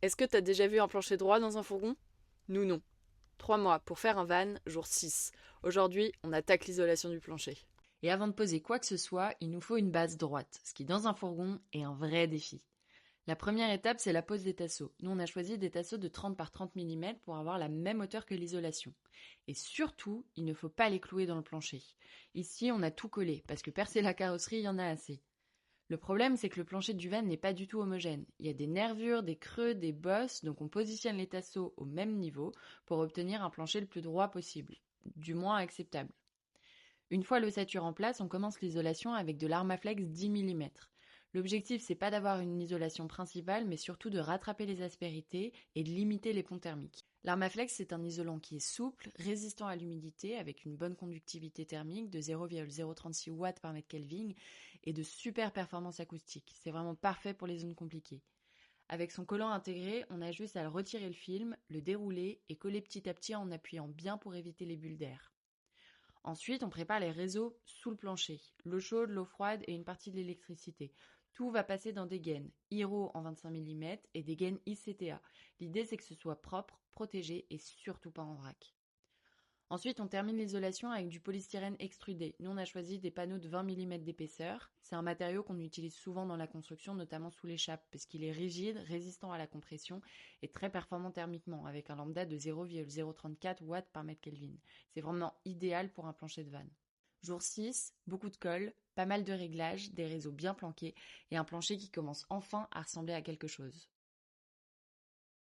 Est-ce que t'as déjà vu un plancher droit dans un fourgon? Nous non. 3 mois pour faire un van, jour 6. Aujourd'hui, on attaque l'isolation du plancher. Et avant de poser quoi que ce soit, il nous faut une base droite, ce qui dans un fourgon est un vrai défi. La première étape, c'est la pose des tasseaux. Nous, on a choisi des tasseaux de 30 par 30 mm pour avoir la même hauteur que l'isolation. Et surtout, il ne faut pas les clouer dans le plancher. Ici, on a tout collé, parce que percer la carrosserie, il y en a assez. Le problème, c'est que le plancher du van n'est pas du tout homogène. Il y a des nervures, des creux, des bosses, donc on positionne les tasseaux au même niveau pour obtenir un plancher le plus droit possible, du moins acceptable. Une fois le sature en place, on commence l'isolation avec de l'Armaflex 10 mm. L'objectif, c'est pas d'avoir une isolation principale, mais surtout de rattraper les aspérités et de limiter les ponts thermiques. L'Armaflex, c'est un isolant qui est souple, résistant à l'humidité, avec une bonne conductivité thermique de 0,036 watts par mètre Kelvin et de super performance acoustique. C'est vraiment parfait pour les zones compliquées. Avec son collant intégré, on a juste à le retirer le film, le dérouler et coller petit à petit en appuyant bien pour éviter les bulles d'air. Ensuite, on prépare les réseaux sous le plancher, l'eau chaude, l'eau froide et une partie de l'électricité. Tout va passer dans des gaines IRO en 25 mm et des gaines ICTA. L'idée, c'est que ce soit propre, protégé et surtout pas en vrac. Ensuite, on termine l'isolation avec du polystyrène extrudé. Nous, on a choisi des panneaux de 20 mm d'épaisseur. C'est un matériau qu'on utilise souvent dans la construction, notamment sous l'échappe, parce qu'il est rigide, résistant à la compression et très performant thermiquement, avec un lambda de 0,034 watts par mètre Kelvin. C'est vraiment idéal pour un plancher de van. Jour 6, beaucoup de colle, pas mal de réglages, des réseaux bien planqués et un plancher qui commence enfin à ressembler à quelque chose.